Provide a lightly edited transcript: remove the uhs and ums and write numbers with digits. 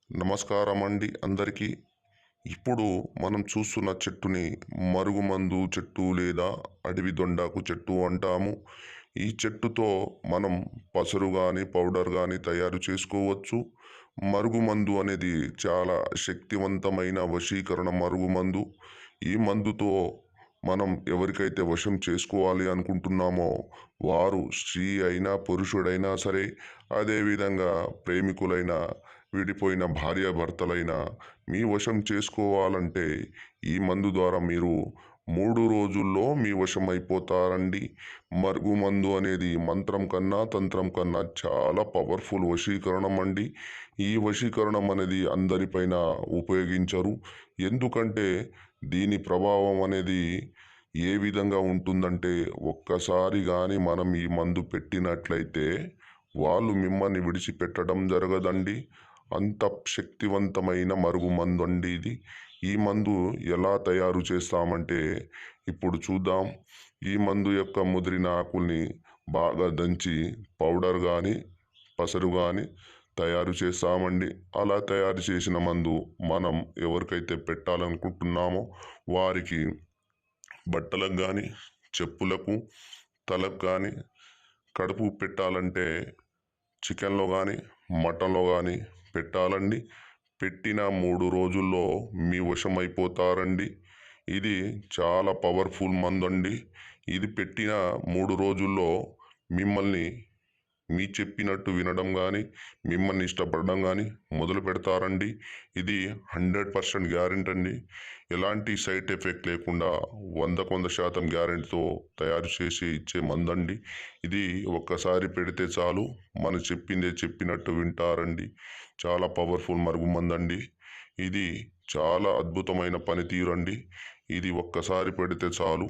నమస్కారం అండి అందరికీ. ఇప్పుడు మనం చూస్తున్న చెట్టుని మరుగుమందు చెట్టు లేదా అడవి దొండాకు చెట్టు అంటాము. ఈ చెట్టుతో మనం పసరు కానీ పౌడర్ కానీ తయారు చేసుకోవచ్చు. మరుగుమందు అనేది చాలా శక్తివంతమైన వశీకరణ మరుగుమందు. ఈ మందుతో మనం ఎవరికైతే వశం చేసుకోవాలి అనుకుంటున్నామో వారు స్త్రీ అయినా పురుషుడైనా సరే, అదేవిధంగా ప్రేమికులైనా విడిపోయిన భార్యాభర్తలైనా మీ వశం చేసుకోవాలంటే ఈ మందు ద్వారా మీరు 3 రోజుల్లో మీ వశం అయిపోతారండి. మరుగుమందు అనేది మంత్రం కన్నా తంత్రం కన్నా చాలా పవర్ఫుల్ వశీకరణం అండి. ఈ వశీకరణం అనేది అందరిపైన ఉపయోగించరు. ఎందుకంటే దీని ప్రభావం అనేది ఏ విధంగా ఉంటుందంటే, ఒక్కసారి కానీ మనం ఈ మందు పెట్టినట్లయితే వాళ్ళు మిమ్మల్ని విడిచిపెట్టడం జరగదండి. అంత శక్తివంతమైన మరుగుమందు అండి ఇది. ఈ మందు ఎలా తయారు చేస్తామంటే ఇప్పుడు చూద్దాం. ఈ మందు యొక్క ముదిరిన ఆకుల్ని బాగా దంచి పౌడర్ కానీ పసరు కానీ తయారు చేస్తామండి. అలా తయారు చేసిన మందు మనం ఎవరికైతే పెట్టాలనుకుంటున్నామో వారికి బట్టలకు కానీ, చెప్పులకు, తలకు కానీ, కడుపు పెట్టాలంటే చికెన్లో కానీ మటన్లో కానీ పెట్టాలండి. పెట్టిన 3 రోజుల్లో మీ వశమైపోతారండి. ఇది చాలా పవర్ఫుల్ మందండి. ఇది పెట్టిన 3 రోజుల్లో మిమ్మల్ని మీ చెప్పినట్టు వినడం కానీ, మిమ్మల్ని ఇష్టపడడం కానీ మొదలు పెడతారండి. ఇది 100% గ్యారెంటీ అండి. ఎలాంటి సైడ్ ఎఫెక్ట్ లేకుండా 100% గ్యారెంటీతో తయారు చేసి ఇచ్చే మందండి. ఇది ఒక్కసారి పెడితే చాలు, మనం చెప్పిందే చెప్పినట్టు వింటారండి. చాలా పవర్ఫుల్ మరుగుమందండి. ఇది చాలా అద్భుతమైన పనితీరు అండి. ఇది ఒక్కసారి పెడితే చాలు.